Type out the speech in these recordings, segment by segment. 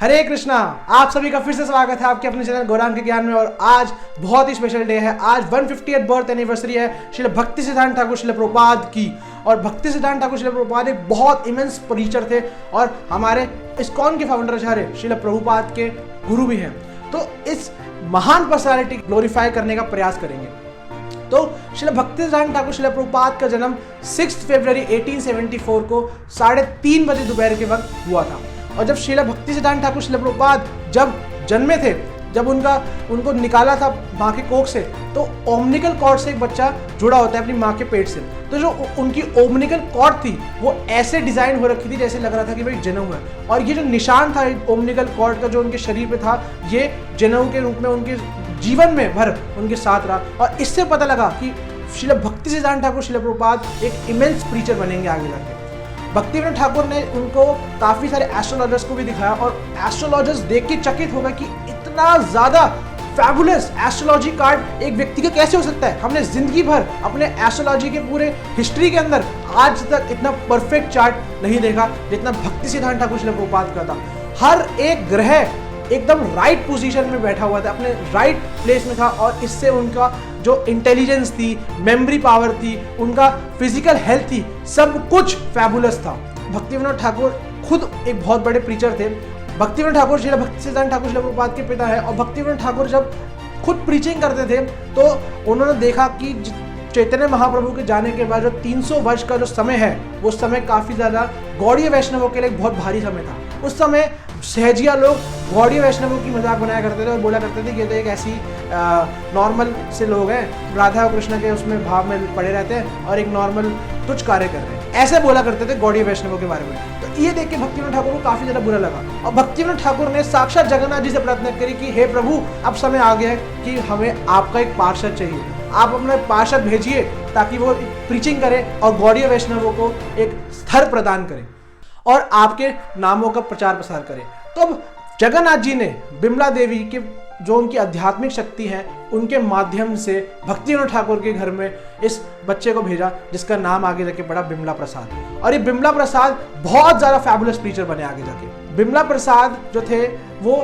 हरे कृष्णा। आप सभी का फिर से स्वागत है आपके अपने चैनल गौरांग के ज्ञान में। और आज बहुत ही स्पेशल डे है। आज 150th बर्थ एनिवर्सरी है श्रील भक्ति सिद्धांत ठाकुर श्रील प्रभुपाद की। और भक्ति सिद्धांत ठाकुर श्रील प्रभुपाद एक बहुत इमेंस प्रीचर थे और हमारे इस्कॉन के फाउंडर आचार्य श्रील प्रभुपाद के गुरु भी हैं। तो इस महान पर्सनालिटी ग्लोरीफाई करने का प्रयास करेंगे। तो श्रील भक्ति सिद्धांत ठाकुर श्रील प्रभुपाद का जन्म 6 फरवरी 1874 को 3:30 बजे दोपहर के वक्त हुआ था। और जब श्रील भक्ति सिद्धांत ठाकुर श्रील प्रभुपाद जब जन्मे थे, जब उनको निकाला था माँ के कोख से, तो ओमनिकल कॉर्ड से एक बच्चा जुड़ा होता है अपनी माँ के पेट से। तो जो उनकी ओमनिकल कॉर्ड थी वो ऐसे डिजाइन हो रखी थी जैसे लग रहा था कि भाई जनेऊ है। और ये जो निशान था ओमनिकल कॉर्ड का जो उनके शरीर पे था, ये जनेऊ के रूप में उनके जीवन में भर उनके साथ रहा। और इससे पता लगा कि श्रील भक्ति सिद्धांत ठाकुर श्रील प्रभुपाद एक इमेंस प्रीचर बनेंगे आगे जाके। भक्ति विनोद ठाकुर ने उनको काफ़ी सारे एस्ट्रोलॉजर्स को भी दिखाया और एस्ट्रोलॉजर्स देख के चकित हो गए कि इतना ज़्यादा फैबुलस एस्ट्रोलॉजी कार्ड एक व्यक्ति का कैसे हो सकता है। हमने जिंदगी भर अपने एस्ट्रोलॉजी के पूरे हिस्ट्री के अंदर आज तक इतना परफेक्ट चार्ट नहीं देखा जितना भक्ति सिद्धांत ठाकुर श्रील प्रभुपाद का था। हर एक ग्रह एकदम राइट पोजीशन में बैठा हुआ था, अपने राइट प्लेस में था। और इससे उनका जो इंटेलिजेंस थी, मेमोरी पावर थी, उनका फिजिकल हेल्थ थी, सब कुछ फैबुलस था। भक्ति विनोद ठाकुर खुद एक बहुत बड़े प्रीचर थे। भक्ति विनोद ठाकुर श्रील भक्ति सिद्धांत ठाकुर श्रील प्रभुपाद के पिता है। और भक्ति विनोद ठाकुर जब खुद प्रीचिंग करते थे तो उन्होंने देखा कि चैतन्य महाप्रभु के जाने के बाद जो 300 वर्ष का जो समय है, वो समय काफ़ी ज़्यादा गौड़ीय वैष्णवों के लिए बहुत भारी समय था। उस समय सहजिया लोग गौड़ीय वैष्णवों की मजाक बनाया करते थे और बोला करते थे कि ये तो एक ऐसी नॉर्मल से लोग हैं, राधा और कृष्ण के उसमें भाव में पड़े रहते हैं और एक नॉर्मल तुच्छ कार्य कर रहे हैं, ऐसे बोला करते थे गौड़ीय वैष्णवों के बारे में। तो ये देख के भक्ति विनोद ठाकुर को काफ़ी ज़्यादा बुरा लगा। और भक्ति विनोद ठाकुर ने साक्षात जगन्नाथ जी से प्रार्थना करी कि हे प्रभु, अब समय आ गया है कि हमें आपका एक पार्षद चाहिए, आप अपना पार्षद भेजिए ताकि वो प्रीचिंग करे और गौड़ीय वैष्णवों को एक स्तर प्रदान करे और आपके नामों का प्रचार प्रसार करे। तो अब जगन्नाथ जी ने बिमला देवी के जो उनकी आध्यात्मिक शक्ति है उनके माध्यम से भक्ति विनोद ठाकुर के घर में इस बच्चे को भेजा, जिसका नाम आगे जाके पड़ा बिमला प्रसाद। और ये बिमला प्रसाद बहुत ज़्यादा फैबुलस प्रीचर बने आगे जाके। बिमला प्रसाद जो थे वो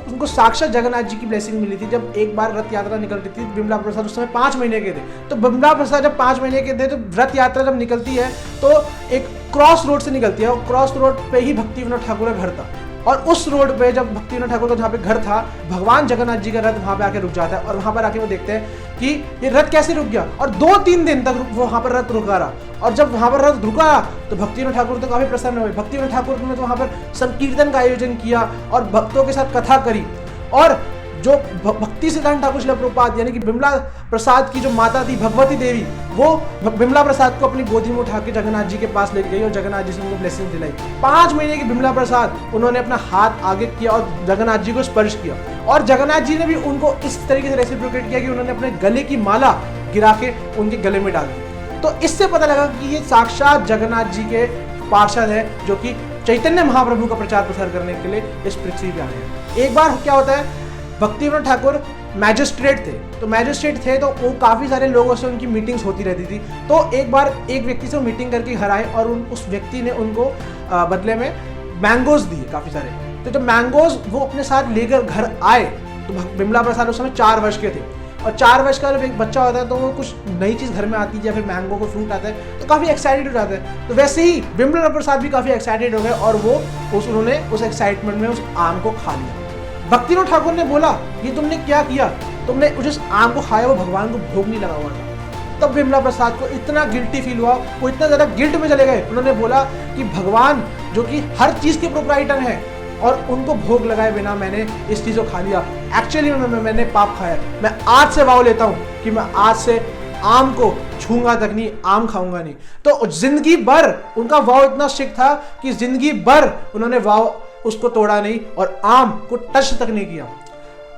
उनको साक्षात जगन्नाथ जी की ब्लेसिंग मिली थी। जब एक बार रथ यात्रा निकल रही थी, बिमला प्रसाद उस समय 5 महीने के थे। तो बिमला प्रसाद जब 5 महीने के थे तो रथ यात्रा जब निकलती है तो एक क्रॉस रोड से निकलती है और क्रॉस रोड पे ही भक्ति विनोद ठाकुर का घर था। और उस रोड पे जब भक्ति विनोद ठाकुर का जहाँ पे घर था, भगवान जगन्नाथ जी का रथ वहाँ पे आके रुक जाता है। और वहाँ पर आके वो देखते हैं कि ये रथ कैसे रुक गया। और 2-3 दिन तक वो वहाँ पर रथ रुका रहा। और जब वहाँ पर रथ रुका तो भक्ति विनोद ठाकुर तो काफ़ी प्रसन्न हुए। भक्ति विनोद ठाकुर ने तो वहाँ पर संकीर्तन का आयोजन किया और भक्तों के साथ कथा करी। और जो भक्ति सिद्धांत ठाकुर श्रील प्रभुपाद यानी कि बिमला प्रसाद की जो माता थी भगवती देवी, वो बिमला प्रसाद को अपनी गोदी में उठा के जगन्नाथ जी के पास ले गई और जगन्नाथ जी से उनको ब्लेसिंग दिलाई। 5 महीने की बिमला प्रसाद उन्होंने अपना हाथ आगे किया और जगन्नाथ जी को स्पर्श किया। और जगन्नाथ जी ने भी उनको इस तरीके से रेसिप्रोकेट किया कि उन्होंने अपने गले की माला गिरा के उनके गले में डाल दी। तो इससे पता लगा कि ये साक्षात जगन्नाथ जी के पार्षद है जो कि चैतन्य महाप्रभु का प्रचार प्रसार करने के लिए इस पृथ्वी पे आए हैं। एक बार क्या होता है, भक्ति विनोद ठाकुर मैजिस्ट्रेट थे। तो मैजिस्ट्रेट थे तो वो काफ़ी सारे लोगों से उनकी मीटिंग्स होती रहती थी। तो एक बार एक व्यक्ति से मीटिंग करके घर आए और उस व्यक्ति ने उनको बदले में मैंगोज दिए काफ़ी सारे। तो जब मैंगोज वो अपने साथ लेकर घर आए तो बिमला प्रसाद उस समय 4 वर्ष के थे। और 4 वर्ष का जब एक बच्चा होता है तो वो कुछ नई चीज़ घर में आती है या फिर मैंगो को फ्रूट आता है तो काफ़ी एक्साइटेड हो जाता है। तो वैसे ही बिमला प्रसाद भी काफ़ी एक्साइटेड हो गए और वो उन्होंने उस एक्साइटमेंट में उस आम को खा लिया। भक्ति विनोद ठाकुर ने बोला, ये तुमने क्या किया, तुमने जिस आम को खाया वो भगवान को भोग नहीं लगा हुआ था। तब बिमला प्रसाद को इतना गिल्टी फील हुआ, वो इतना ज़्यादा गिल्ट में चले गए। उन्होंने बोला कि भगवान जो कि हर चीज़ के प्रोप्राइटर हैं और उनको भोग लगाए बिना मैंने इस चीज़ को खा लिया, एक्चुअली मैंने पाप खाया। मैं आज से वाव लेता हूँ कि मैं आज से आम को छूंगा तक नहीं, आम खाऊंगा नहीं। तो जिंदगी भर उनका वाव इतना स्ट्रिक्ट था कि जिंदगी भर उन्होंने वाव उसको तोड़ा नहीं और आम को टच तक नहीं किया।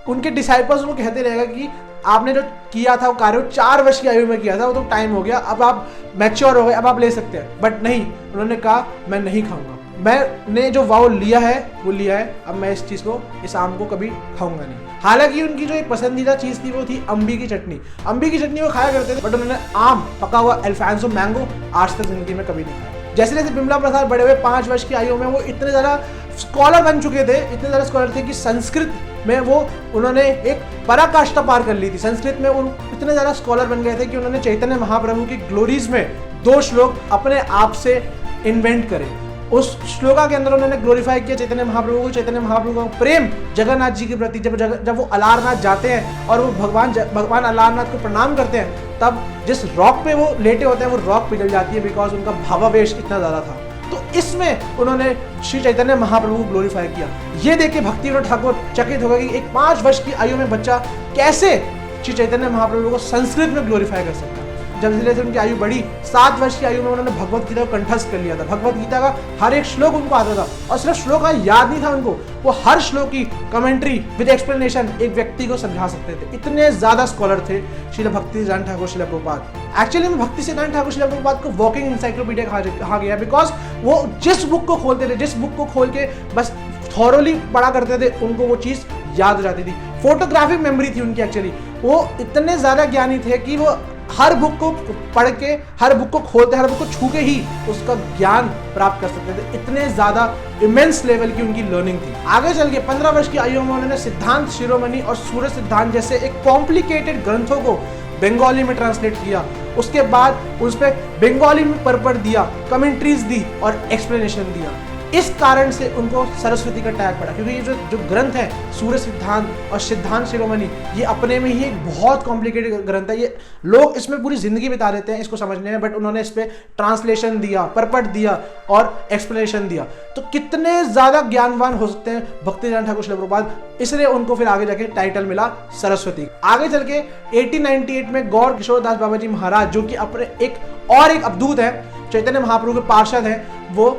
उनके डिसाइपल्स उनको कहते रहेगा कि आपने जो किया था वो कार्य 4 वर्ष की आयु में किया था, वो तो टाइम हो गया, अब आप मैच्योर हो गए, अब आप ले सकते हैं। बट नहीं, उन्होंने कहा मैं नहीं खाऊंगा, मैंने जो वाव लिया है वो लिया है, अब मैं इस चीज़ को, इस आम को कभी खाऊंगा नहीं। हालांकि उनकी जो एक पसंदीदा चीज़ थी वो थी अम्बी की चटनी। अम्बी की चटनी वो खाया करते थे बट उन्होंने आम, पका हुआ अल्फांसो मैंगो आज तक जिंदगी में कभी नहीं खाया। जैसे जैसे बिमला प्रसाद बड़े हुए 5 वर्ष की आयु में वो इतने ज़्यादा स्कॉलर बन चुके थे, इतने ज़्यादा स्कॉलर थे कि संस्कृत में वो उन्होंने एक पराकाष्ठा पार कर ली थी। संस्कृत में उन इतने ज़्यादा स्कॉलर बन गए थे कि उन्होंने चैतन्य महाप्रभु की ग्लोरीज में 2 श्लोक अपने आप से इन्वेंट करे। उस श्लोका के अंदर उन्होंने ग्लोरीफाई किया चैतन्य महाप्रभु को, चैतन्य महाप्रभु का प्रेम जगन्नाथ जी के प्रति। जब वो अलारनाथ जाते हैं और वो भगवान अलारनाथ को प्रणाम करते हैं, तब जिस रॉक पे वो लेटे होते हैं वो रॉक पिघल जाती है, बिकॉज उनका भावावेश इतना ज़्यादा था। तो इसमें उन्होंने श्री चैतन्य महाप्रभु को ग्लोरीफाई किया। ये देख के भक्ति विनोद ठाकुर चकित हो गए कि एक 5 वर्ष की आयु में बच्चा कैसे श्री चैतन्य महाप्रभु को संस्कृत में ग्लोरीफाई कर सकता है। जब धीरे धीरे उनकी आयु बढ़ी, 7 वर्ष की आयु में उन्होंने भगवत गीता को कंठस्थ कर लिया था। भगवत गीता का हर एक श्लोक उनको आता था, और सिर्फ श्लोक का याद नहीं था उनको, वो हर श्लोक की कमेंट्री विद एक्सप्लेनेशन एक व्यक्ति को समझा सकते थे। इतने ज्यादा स्कॉलर थे श्रील भक्ति सिद्धांत ठाकुर श्रील प्रभुपाद। एक्चुअली में भक्ति सिद्धांत ठाकुर श्रील प्रभुपाद को वॉकिंग इंसाइक्लोपीडिया कहा गया, बिकॉज वो जिस बुक को खोलते थे, जिस बुक को खोल के बस थॉरोली पढ़ा करते थे, उनको वो चीज याद हो जाती थी। फोटोग्राफिक मेमोरी थी उनकी। एक्चुअली वो इतने ज्यादा ज्ञानी थे कि वो हर बुक को पढ़ के, हर बुक को खोलते, हर बुक को छू के ही उसका ज्ञान प्राप्त कर सकते थे। इतने ज्यादा इमेंस लेवल की उनकी लर्निंग थी। आगे चल के 15 वर्ष की आयु में उन्होंने सिद्धांत शिरोमणि और सूर्य सिद्धांत जैसे एक कॉम्प्लिकेटेड ग्रंथों को बंगाली में ट्रांसलेट किया। उसके बाद उस पर बंगाली में परपट दिया, कमेंट्रीज दी और एक्सप्लेनेशन दिया। इस कारण से उनको सरस्वती का टैग पड़ा, क्योंकि ये जो ग्रंथ है सूर्य सिद्धांत और सिद्धांत शिरोमणि, ये अपने में ही एक बहुत कॉम्प्लिकेटेड ग्रंथ है। ये लोग इसमें पूरी जिंदगी बिता देते हैं इसको समझने में, बट उन्होंने इस पर ट्रांसलेशन दिया, परपट दिया और एक्सप्लेनेशन दिया। तो कितने ज्यादा ज्ञानवान हो सकते हैं भक्ति सिद्धांत ठाकुर श्रील प्रभुपाद, इसलिए उनको फिर आगे जाके टाइटल मिला सरस्वती। आगे चल के 1898 में गौर किशोर दास बाबा जी महाराज, जो कि अपने एक अवधूत है, चैतन्य महाप्रभु के पार्षद हैं, वो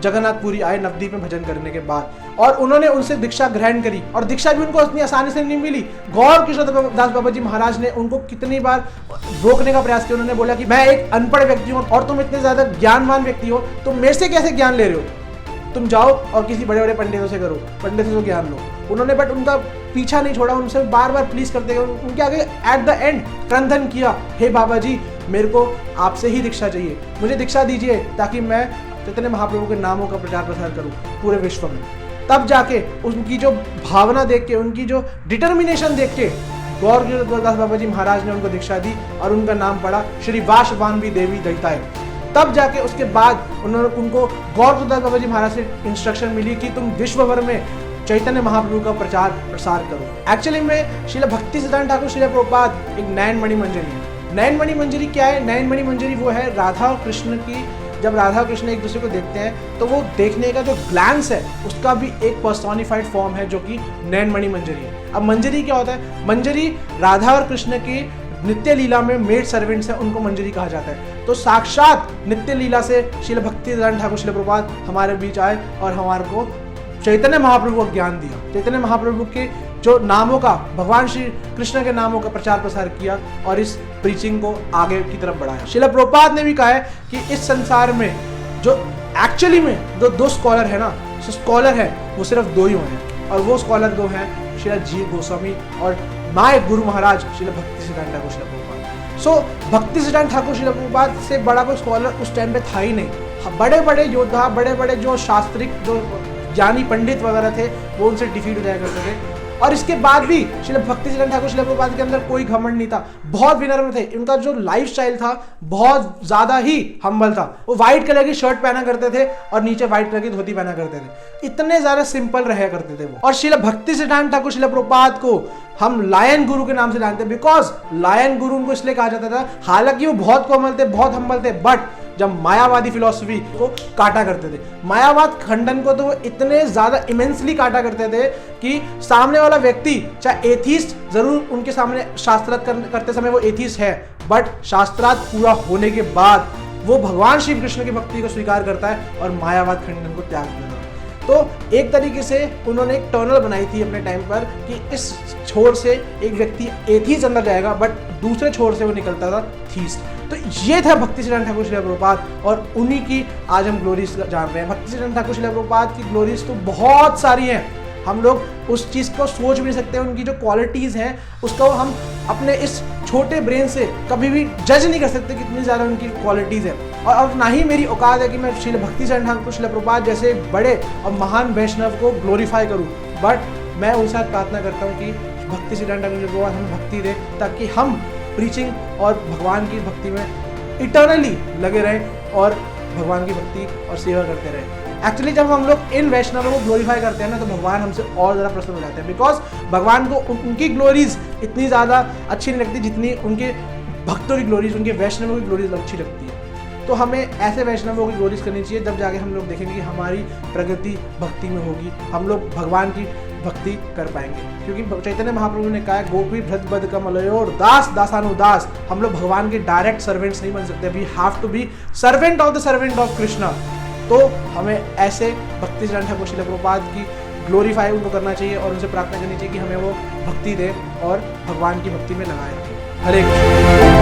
जगन्नाथपुरी आए नवद्वीप में भजन करने के बाद, और उन्होंने उनसे दीक्षा ग्रहण करी। और दीक्षा भी उनको इतनी आसानी से नहीं मिली। गौर किशोर दास बाबा जी महाराज ने उनको कितनी बार रोकने का प्रयास किया। उन्होंने बोला कि मैं एक अनपढ़ व्यक्ति हूँ और तुम इतने ज्यादा ज्ञानवान व्यक्ति हो, तुम मेरे से कैसे ज्ञान ले रहे हो, तुम जाओ और किसी बड़े बड़े पंडितों से करो, पंडितों से ज्ञान लो। उन्होंने बट उनका पीछा नहीं छोड़ा, उनसे बार बार प्लीज करते गए। उनके आगे एट द एंड क्रंदन किया, हे बाबा जी मेरे को आपसे ही दीक्षा चाहिए, मुझे दीक्षा दीजिए ताकि मैं चैतन्य महाप्रभु के नामों का प्रचार प्रसार करूं पूरे विश्व में। तब जाके उनकी जो भावना देख के, उनकी जो डिटर्मिनेशन देख के गौर किशोर दास बाबा जी महाराज ने उनको दीक्षा दी और उनका नाम पड़ा श्री वासवानवी देवी दयिताय। तब जाके उसके बाद उनको गौर किशोर दास बाबा जी महाराज से इंस्ट्रक्शन मिली कि तुम विश्व भर में चैतन्य महाप्रभु का प्रचार प्रसार करो। एक्चुअली में श्रील भक्ति सिद्धांत ठाकुर श्रील प्रभुपाद एक नयन मणि मंजरी है। नयन मणि मंजरी क्या है? नयन मणि मंजरी वो है राधा और कृष्ण की, जब राधा कृष्ण एक दूसरे को देखते हैं तो वो देखने का जो ग्लैंस है उसका भी एक पर्सोनिफाइड फॉर्म है, जो कि नयन मणि मंजरी है। अब मंजरी क्या होता है? मंजरी राधा और कृष्ण की नित्य लीला में मेड सर्वेंट्स है, उनको मंजरी कहा जाता है। तो साक्षात नित्य लीला से श्रील भक्ति सिद्धांत ठाकुर श्रील प्रभुपाद हमारे बीच आए और हमारे को चैतन्य महाप्रभु को ज्ञान दिया। चैतन्य महाप्रभु के जो नामों का, भगवान श्री कृष्ण के नामों का प्रचार प्रसार किया और इस प्रीचिंग को आगे की तरफ बढ़ाया। श्रील प्रभुपाद ने भी कहा है कि इस संसार में जो एक्चुअली में जो 2 स्कॉलर है ना, जो स्कॉलर है वो सिर्फ 2 ही हैं, और वो स्कॉलर 2 हैं श्री जीव गोस्वामी और माय गुरु महाराज श्रील भक्ति सिद्धांत ठाकुर श्रील प्रभुपाद। सो भक्ति सिद्धांत ठाकुर श्रील प्रभुपाद से बड़ा कोई स्कॉलर उस टाइम पे था ही नहीं। बड़े बड़े योद्धा, बड़े बड़े जो शास्त्रिक, जो ज्ञानी पंडित वगैरह थे, वो उनसे डिफीट हो जाया करते थे। और इसके बाद भी श्रील भक्ति सिद्धांत ठाकुर श्रील प्रभुपाद के अंदर कोई घमंड नहीं था, बहुत विनम्र थे। उनका जो लाइफस्टाइल था बहुत ज्यादा ही हम्बल था। वो व्हाइट कलर की शर्ट पहना करते थे और नीचे व्हाइट कलर की धोती पहना करते थे। इतने ज्यादा सिंपल रहा करते थे वो। और श्रील भक्ति सिद्धांत ठाकुर श्रील प्रभुपाद को हम लायन गुरु के नाम से जानते हैं, बिकॉज लायन गुरु उनको इसलिए कहा जाता था, हालांकि वो बहुत कोमल थे, बहुत हम्बल थे, बट जब मायावादी फिलॉसफी को काटा करते थे, मायावाद खंडन को तो वो इतने ज्यादा इमेंसली काटा करते थे कि सामने वाला व्यक्ति चाहे एथीस्ट, जरूर उनके सामने शास्त्रार्थ करते समय वो एथीस्ट है, बट शास्त्रार्थ पूरा होने के बाद वो भगवान श्री कृष्ण की भक्ति को स्वीकार करता है और मायावाद खंडन को त्याग देता है। तो एक तरीके से उन्होंने एक टनल बनाई थी अपने टाइम पर कि इस छोर से एक व्यक्ति एथीस्ट अंदर जाएगा, बट दूसरे छोर से वो निकलता था थीस्ट। तो ये था भक्ति सिद्धांत ठाकुर श्रील प्रभुपाद, और उन्हीं की आज हम ग्लोरीज जान रहे हैं। भक्ति सिद्धांत ठाकुर श्रील प्रभुपाद की ग्लोरीज तो बहुत सारी हैं, हम लोग उस चीज़ को सोच भी नहीं सकते। उनकी जो क्वालिटीज़ हैं उसको हम अपने इस छोटे ब्रेन से कभी भी जज नहीं कर सकते कितनी ज़्यादा उनकी क्वालिटीज़ है। और ना ही मेरी औकात है कि मैं श्रील भक्ति सिद्धांत ठाकुर श्रील प्रभुपाद जैसे बड़े और महान वैष्णव को ग्लोरीफाई करूं, बट मैं उनसे प्रार्थना करता हूं कि भक्ति सिद्धांत ठाकुर श्रील प्रभुपाद हमें भक्ति दे, ताकि हम प्रीचिंग और भगवान की भक्ति में इटर्नली लगे रहें और भगवान की भक्ति और सेवा करते रहें। एक्चुअली जब हम लोग इन वैष्णवों को ग्लोरीफाई करते हैं ना, तो भगवान हमसे और ज़्यादा प्रसन्न हो जाते हैं, बिकॉज भगवान को उनकी ग्लोरीज इतनी ज़्यादा अच्छी नहीं लगती जितनी उनके भक्तों की ग्लोरीज, उनके वैष्णवों की ग्लोरीज अच्छी लगती है। तो हमें ऐसे वैष्णवों की ग्लोरीज करनी चाहिए, जब जाके हम लोग देखेंगे कि हमारी प्रगति भक्ति में होगी, हम लोग भगवान की भक्ति कर पाएंगे। क्योंकि चैतन्य महाप्रभु ने कहा है, गोपी भृत बद कमलयोर दास दासानुदास, हम लोग भगवान के डायरेक्ट सर्वेंट्स नहीं बन सकते, we have to be servant of the servant of Krishna. तो हमें ऐसे भक्ति सिद्धांत ठाकुर श्रील प्रभुपाद की ग्लोरीफाई उनको करना चाहिए और उनसे प्रार्थना करनी चाहिए कि हमें वो भक्ति दे और भगवान की भक्ति में लगाए रखें। हरे कृष्ण।